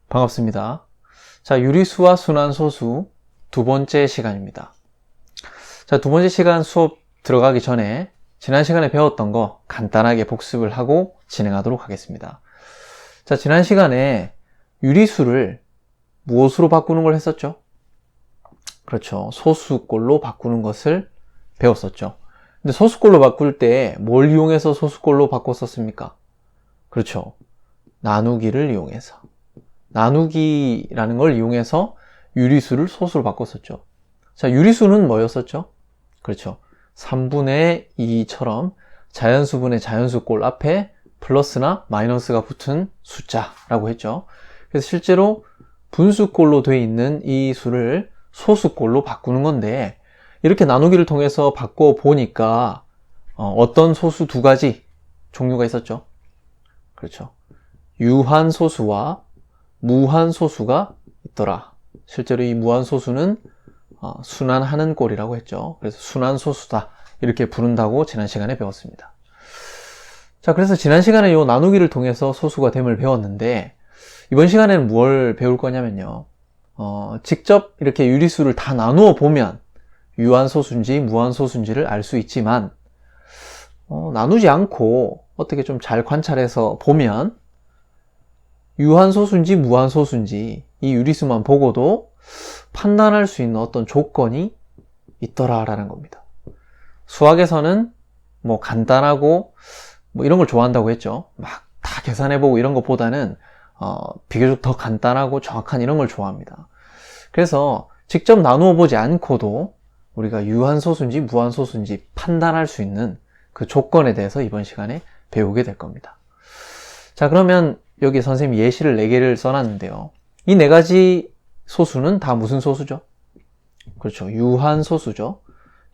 반갑습니다. 자, 유리수와 순환소수 두 번째 시간입니다. 자, 두 번째 시간 수업 들어가기 전에 지난 시간에 배웠던 거 간단하게 복습을 하고 진행하도록 하겠습니다. 자, 지난 시간에 유리수를 무엇으로 바꾸는 걸 했었죠? 그렇죠. 소수꼴로 바꾸는 것을 배웠었죠. 근데 소수꼴로 바꿀 때 뭘 이용해서 소수꼴로 바꿨었습니까? 그렇죠. 나누기를 이용해서. 나누기라는 걸 이용해서 유리수를 소수로 바꿨었죠. 자, 유리수는 뭐였었죠? 그렇죠. 3분의 2처럼 자연수분의 자연수꼴 앞에 플러스나 마이너스가 붙은 숫자라고 했죠. 그래서 실제로 분수꼴로 되어 있는 이 수를 소수꼴로 바꾸는 건데, 이렇게 나누기를 통해서 바꿔 보니까 어떤 소수 두 가지 종류가 있었죠. 그렇죠. 유한소수와 무한소수가 있더라. 실제로 이 무한소수는 순환하는 꼴이라고 했죠. 그래서 순환소수다 이렇게 부른다고 지난 시간에 배웠습니다. 자, 그래서 지난 시간에 이 나누기를 통해서 소수가 됨을 배웠는데, 이번 시간에는 뭘 배울 거냐면요, 직접 이렇게 유리수를 다 나누어 보면 유한소수인지 무한소수인지를 알 수 있지만, 나누지 않고 어떻게 좀 잘 관찰해서 보면 유한소수인지 무한소수인지 이 유리수만 보고도 판단할 수 있는 어떤 조건이 있더라라는 겁니다. 수학에서는 뭐 간단하고 뭐 이런 걸 좋아한다고 했죠. 막 다 계산해보고 이런 것보다는 비교적 더 간단하고 정확한 이런 걸 좋아합니다. 그래서 직접 나누어 보지 않고도 우리가 유한소수인지 무한소수인지 판단할 수 있는 그 조건에 대해서 이번 시간에 배우게 될 겁니다. 자, 그러면 여기 선생님이 예시를 4개를 써놨는데요. 이 4가지 소수는 다 무슨 소수죠? 그렇죠. 유한소수죠.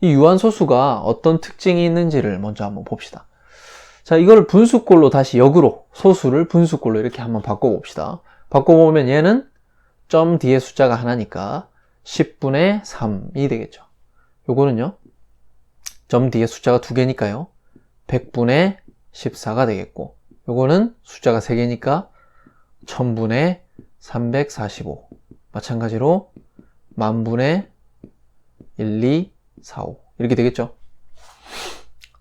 이 유한소수가 어떤 특징이 있는지를 먼저 한번 봅시다. 자, 이걸 분수꼴로 다시 역으로 소수를 분수꼴로 이렇게 한번 바꿔봅시다. 바꿔보면 얘는 점 뒤에 숫자가 하나니까 10분의 3이 되겠죠. 요거는요, 점 뒤에 숫자가 2개니까요 100분의 14가 되겠고, 요거는 숫자가 3개니까 1000분의 345, 마찬가지로 만분의 1, 2, 4, 5 이렇게 되겠죠.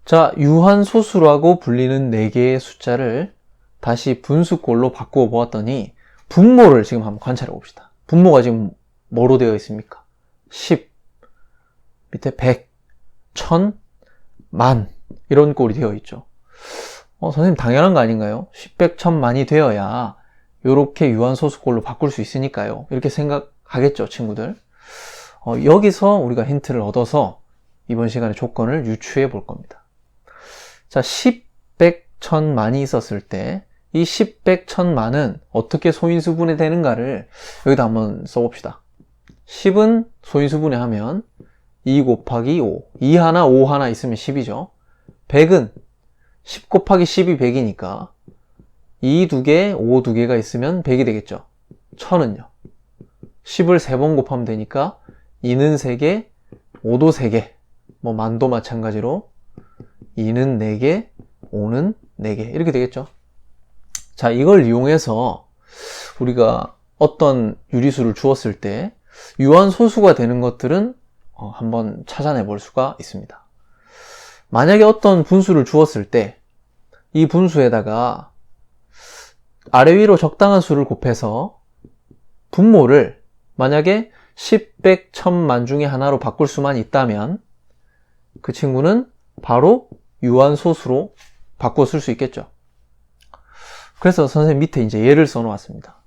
자, 유한소수라고 불리는 4개의 숫자를 다시 분수꼴로 바꾸어 보았더니 분모를 지금 한번 관찰해 봅시다. 분모가 지금 뭐로 되어 있습니까? 10, 밑에 100, 1000, 만 이런 꼴이 되어 있죠. 선생님 당연한 거 아닌가요? 10, 100, 1000, 만이 되어야 이렇게 유한소수꼴로 바꿀 수 있으니까요. 이렇게 생각하겠죠, 친구들. 여기서 우리가 힌트를 얻어서 이번 시간에 조건을 유추해 볼 겁니다. 자, 10, 100, 1000, 만이 있었을 때 이 10, 100, 1000, 만은 어떻게 소인수분해 되는가를 여기다 한번 써봅시다. 10은 소인수분해 하면 2 곱하기 5, 2 하나, 5 하나 있으면 10이죠. 100은 10 곱하기 10이 100이니까 2 2개, 5 2개가 있으면 100이 되겠죠. 1000은요, 10을 3번 곱하면 되니까 2는 3개, 5도 3개, 뭐 만도 마찬가지로 2는 4개, 5는 4개 이렇게 되겠죠. 자, 이걸 이용해서 우리가 어떤 유리수를 주었을 때 유한소수가 되는 것들은 한번 찾아내 볼 수가 있습니다. 만약에 어떤 분수를 주었을 때 이 분수에다가 아래 위로 적당한 수를 곱해서 분모를 만약에 10, 100, 1000, 만 중에 하나로 바꿀 수만 있다면 그 친구는 바로 유한소수로 바꿔 쓸 수 있겠죠. 그래서 선생님 밑에 이제 예를 써 놓았습니다.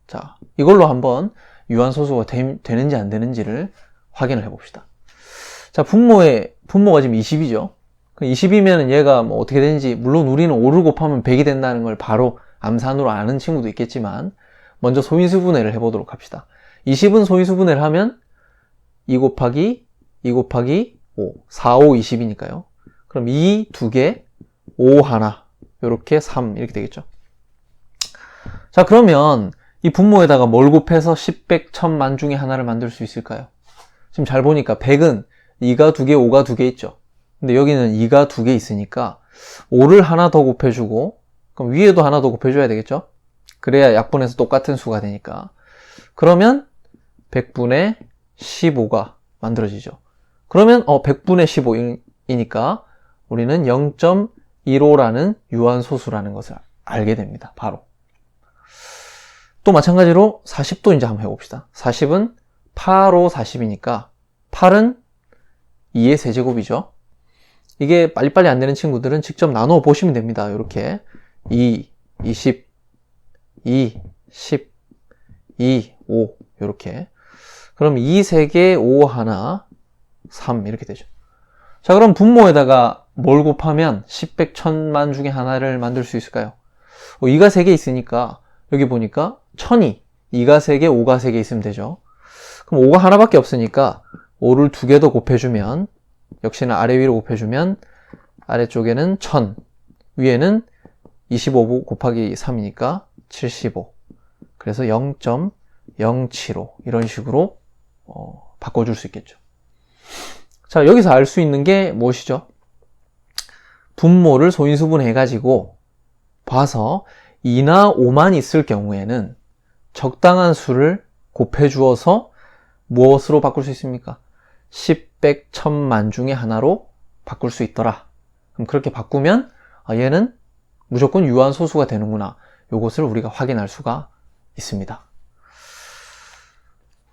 자, 이걸로 한번 유한소수가 되는지 안 되는지를 확인을 해 봅시다. 자, 분모가 지금 20이죠. 20이면 얘가 뭐 어떻게 되는지, 물론 우리는 5를 곱하면 100이 된다는 걸 바로 암산으로 아는 친구도 있겠지만, 먼저 소인수분해를 해보도록 합시다. 20은 소인수분해를 하면 2 곱하기 2 곱하기 5, 4, 5, 20이니까요. 그럼 2, 2개, 5, 하나, 요렇게 3 이렇게 되겠죠. 자, 그러면 이 분모에다가 뭘 곱해서 10, 100, 1000, 만 중에 하나를 만들 수 있을까요? 지금 잘 보니까 100은 2가 2개, 5가 2개 있죠. 근데 여기는 2가 2개 있으니까 5를 하나 더 곱해주고, 그럼 위에도 하나 더 곱해줘야 되겠죠? 그래야 약분해서 똑같은 수가 되니까. 그러면 100분의 15가 만들어지죠. 그러면 100분의 15이니까 우리는 0.15라는 유한소수라는 것을 알게 됩니다. 바로. 또 마찬가지로 40도 이제 한번 해봅시다. 40은 8, 5, 40이니까 8은 2의 세제곱이죠. 이게 빨리빨리 안 되는 친구들은 직접 나누어 보시면 됩니다. 이렇게 2, 20, 2, 10, 2, 5 이렇게. 그럼 2 3개, 5 하나, 3 이렇게 되죠. 자, 그럼 분모에다가 뭘 곱하면 10, 100, 1000만 중에 하나를 만들 수 있을까요? 2가 3개 있으니까 여기 보니까 1000이 2가 3개, 5가 3개 있으면 되죠. 그럼 5가 하나밖에 없으니까 5를 2개 더 곱해주면 역시나 아래 위로 곱해주면 아래쪽에는 1000, 위에는 25 곱하기 3이니까 75. 그래서 0.075 이런 식으로 바꿔줄 수 있겠죠. 자, 여기서 알 수 있는 게 무엇이죠? 분모를 소인수분 해가지고 봐서 2나 5만 있을 경우에는 적당한 수를 곱해 주어서 무엇으로 바꿀 수 있습니까? 10, 100, 1000만 중에 하나로 바꿀 수 있더라. 그럼 그렇게 바꾸면 얘는 무조건 유한소수가 되는구나. 요것을 우리가 확인할 수가 있습니다.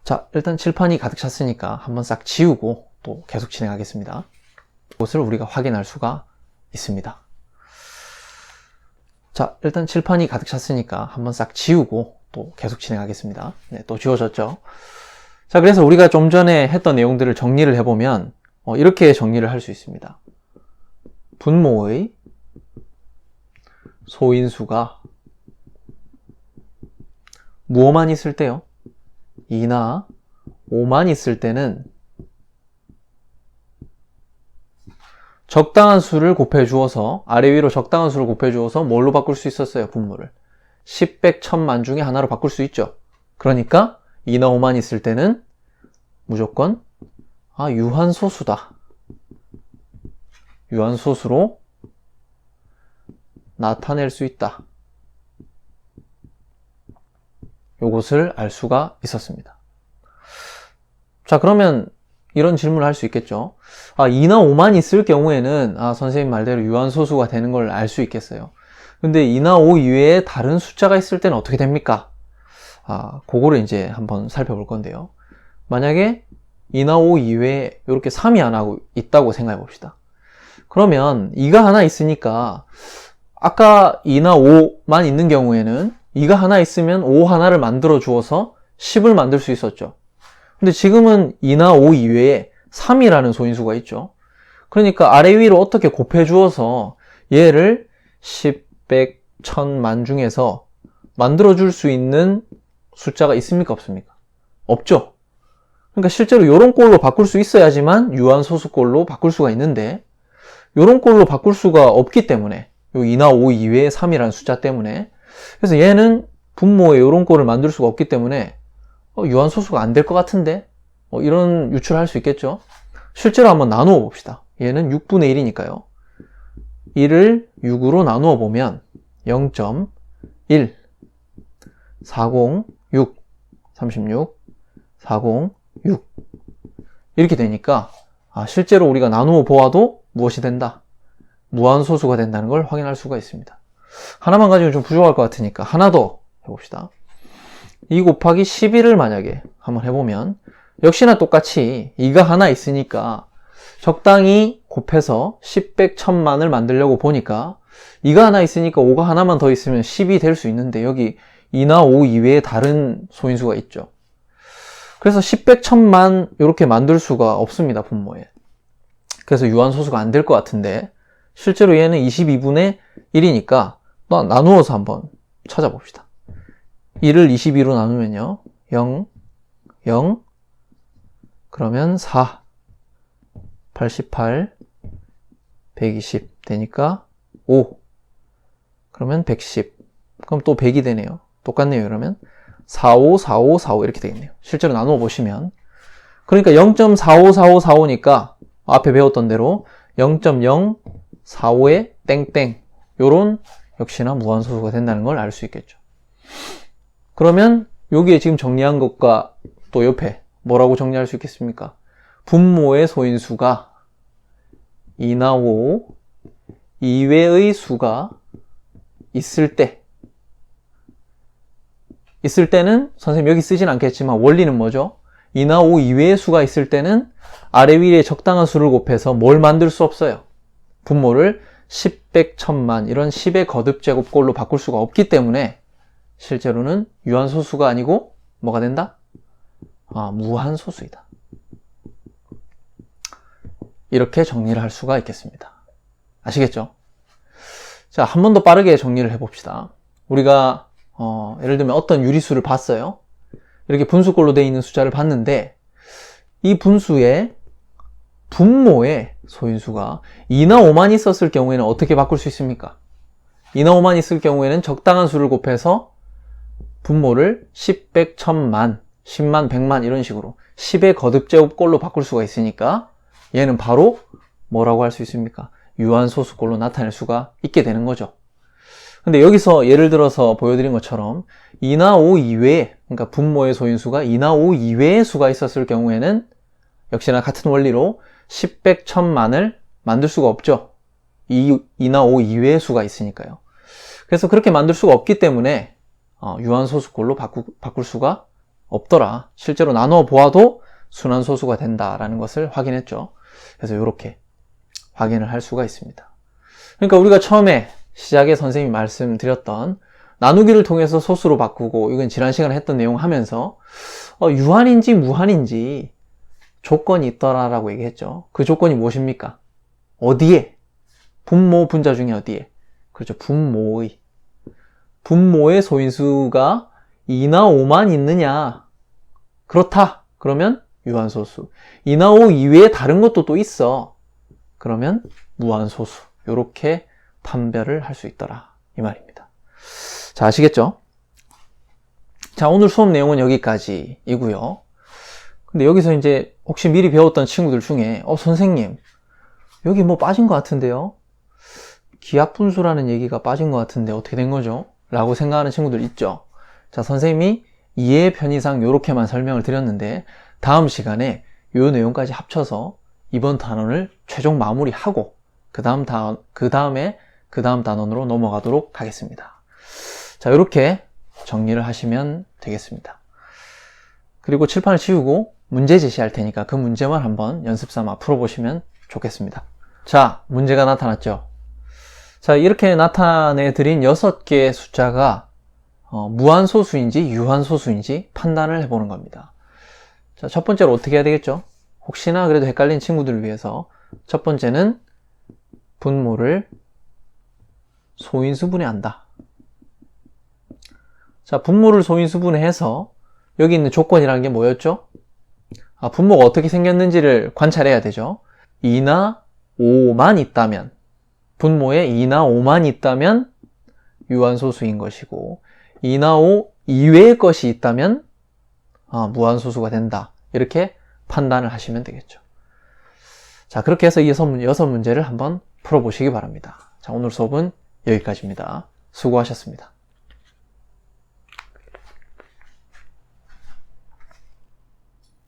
자, 일단 칠판이 가득 찼으니까 한번 싹 지우고 또 계속 진행하겠습니다. 이것을 우리가 확인할 수가 있습니다. 자, 일단 칠판이 가득 찼으니까 한번 싹 지우고 또 계속 진행하겠습니다. 네, 또 지워졌죠. 자, 그래서 우리가 좀 전에 했던 내용들을 정리를 해보면 이렇게 정리를 할 수 있습니다. 분모의 소인수가 무엇만 있을 때요? 2나 5만 있을 때는 적당한 수를 곱해 주어서 아래 위로 적당한 수를 곱해 주어서 뭘로 바꿀 수 있었어요? 분모를 10, 100, 1000만 중에 하나로 바꿀 수 있죠. 그러니까 2나 5만 있을 때는 무조건 유한소수다. 유한소수로 나타낼 수 있다. 요것을 알 수가 있었습니다. 자, 그러면 이런 질문을 할 수 있겠죠. 2나 5만 있을 경우에는 선생님 말대로 유한소수가 되는 걸 알 수 있겠어요. 근데 2나 5 이외에 다른 숫자가 있을 때는 어떻게 됩니까? 그거를 이제 한번 살펴볼 건데요. 만약에 2나 5 이외에 이렇게 3이 하나 있다고 생각해 봅시다. 그러면 2가 하나 있으니까 아까 2나 5만 있는 경우에는 2가 하나 있으면 5 하나를 만들어 주어서 10을 만들 수 있었죠. 근데 지금은 2나 5 이외에 3이라는 소인수가 있죠. 그러니까 아래 위로 어떻게 곱해 주어서 얘를 10, 100, 1000만 중에서 만들어 줄 수 있는 숫자가 있습니까? 없습니까? 없죠. 그러니까 실제로 요런 꼴로 바꿀 수 있어야지만 유한소수 꼴로 바꿀 수가 있는데 요런 꼴로 바꿀 수가 없기 때문에 요 2나 5 이외에 3이라는 숫자 때문에 그래서 얘는 분모에 요런 꼴을 만들 수가 없기 때문에 유한소수가 안 될 것 같은데 이런 유출을 할 수 있겠죠. 실제로 한번 나누어 봅시다. 얘는 6분의 1이니까요. 1을 6으로 나누어 보면 0.1 40, 6 36 40, 6 이렇게 되니까 실제로 우리가 나누어 보아도 무엇이 된다? 무한소수가 된다는 걸 확인할 수가 있습니다. 하나만 가지고 좀 부족할 것 같으니까 하나 더 해봅시다. 2 곱하기 11을 만약에 한번 해보면 역시나 똑같이 2가 하나 있으니까 적당히 곱해서 10, 100, 1000만을 만들려고 보니까 2가 하나 있으니까 5가 하나만 더 있으면 10이 될 수 있는데 여기 2나 5 이외에 다른 소인수가 있죠. 그래서 10, 100, 1000만 이렇게 만들 수가 없습니다. 분모에. 그래서 유한소수가 안 될 것 같은데 실제로 얘는 22분의 1이니까 또 나누어서 한번 찾아봅시다. 1을 22로 나누면요 0, 0 그러면 4 88 120 되니까 5 그러면 110 그럼 또 100이 되네요. 똑같네요. 그러면 45 45 45 이렇게 되겠네요. 실제로 나누어 보시면 그러니까 0.454545니까 앞에 배웠던 대로 0.045에 땡땡 요런 역시나 무한소수가 된다는 걸 알 수 있겠죠. 그러면 여기에 지금 정리한 것과 또 옆에 뭐라고 정리할 수 있겠습니까? 분모의 소인수가 2나 5 이외의 수가 있을 때는 선생님 여기 쓰진 않겠지만 원리는 뭐죠? 2나 5 이외의 수가 있을 때는 아래 위에 적당한 수를 곱해서 뭘 만들 수 없어요. 분모를 10, 100, 1000만 이런 10의 거듭제곱꼴로 바꿀 수가 없기 때문에 실제로는 유한소수가 아니고 뭐가 된다? 무한소수이다. 이렇게 정리를 할 수가 있겠습니다. 아시겠죠? 자, 한 번 더 빠르게 정리를 해봅시다. 우리가 예를 들면 어떤 유리수를 봤어요. 이렇게 분수꼴로 되어 있는 숫자를 봤는데 이 분수의 분모의 소인수가 2나 5만 있었을 경우에는 어떻게 바꿀 수 있습니까? 2나 5만 있을 경우에는 적당한 수를 곱해서 분모를 10, 100, 1000만, 10만, 100만 이런 식으로 10의 거듭제곱꼴로 바꿀 수가 있으니까 얘는 바로 뭐라고 할 수 있습니까? 유한소수꼴로 나타낼 수가 있게 되는 거죠. 근데 여기서 예를 들어서 보여드린 것처럼 2나 5 이외에, 그러니까 분모의 소인수가 2나 5 이외의 수가 있었을 경우에는 역시나 같은 원리로 10, 100, 1000만을 만들 수가 없죠. 2나 5 이외의 수가 있으니까요. 그래서 그렇게 만들 수가 없기 때문에 유한소수꼴로 바꿀 수가 없더라. 실제로 나누어 보아도 순환소수가 된다라는 것을 확인했죠. 그래서 이렇게 확인을 할 수가 있습니다. 그러니까 우리가 처음에 시작에 선생님이 말씀드렸던 나누기를 통해서 소수로 바꾸고 이건 지난 시간에 했던 내용 하면서 유한인지 무한인지 조건이 있더라라고 얘기했죠. 그 조건이 무엇입니까? 어디에? 분모 분자 중에 어디에? 그렇죠. 분모의 소인수가 2나 5만 있느냐? 그렇다. 그러면 유한소수. 2나 5 이외에 다른 것도 또 있어. 그러면 무한소수. 이렇게 판별을 할 수 있더라. 이 말입니다. 자, 아시겠죠? 자, 오늘 수업 내용은 여기까지이고요. 근데 여기서 이제 혹시 미리 배웠던 친구들 중에 선생님 여기 뭐 빠진 것 같은데요? 기하분수라는 얘기가 빠진 것 같은데 어떻게 된 거죠? 라고 생각하는 친구들 있죠? 자, 선생님이 이해 편의상 이렇게만 설명을 드렸는데 다음 시간에 이 내용까지 합쳐서 이번 단원을 최종 마무리하고 그 다음 단원으로 넘어가도록 하겠습니다. 자, 이렇게 정리를 하시면 되겠습니다. 그리고 칠판을 치우고 문제 제시할 테니까 그 문제만 한번 연습삼아 풀어보시면 좋겠습니다. 자, 문제가 나타났죠. 자, 이렇게 나타내 드린 6개의 숫자가 무한소수인지 유한소수인지 판단을 해보는 겁니다. 자, 첫 번째로 어떻게 해야 되겠죠? 혹시나 그래도 헷갈린 친구들을 위해서 첫 번째는 분모를 소인수분해 한다. 자, 분모를 소인수분해 해서 여기 있는 조건이라는 게 뭐였죠? 분모가 어떻게 생겼는지를 관찰해야 되죠. 2나 5만 있다면, 분모에 2나 5만 있다면 유한소수인 것이고 2나 5 이외의 것이 있다면 무한소수가 된다. 이렇게 판단을 하시면 되겠죠. 자, 그렇게 해서 이 6문제를 한번 풀어보시기 바랍니다. 자, 오늘 수업은 여기까지입니다. 수고하셨습니다.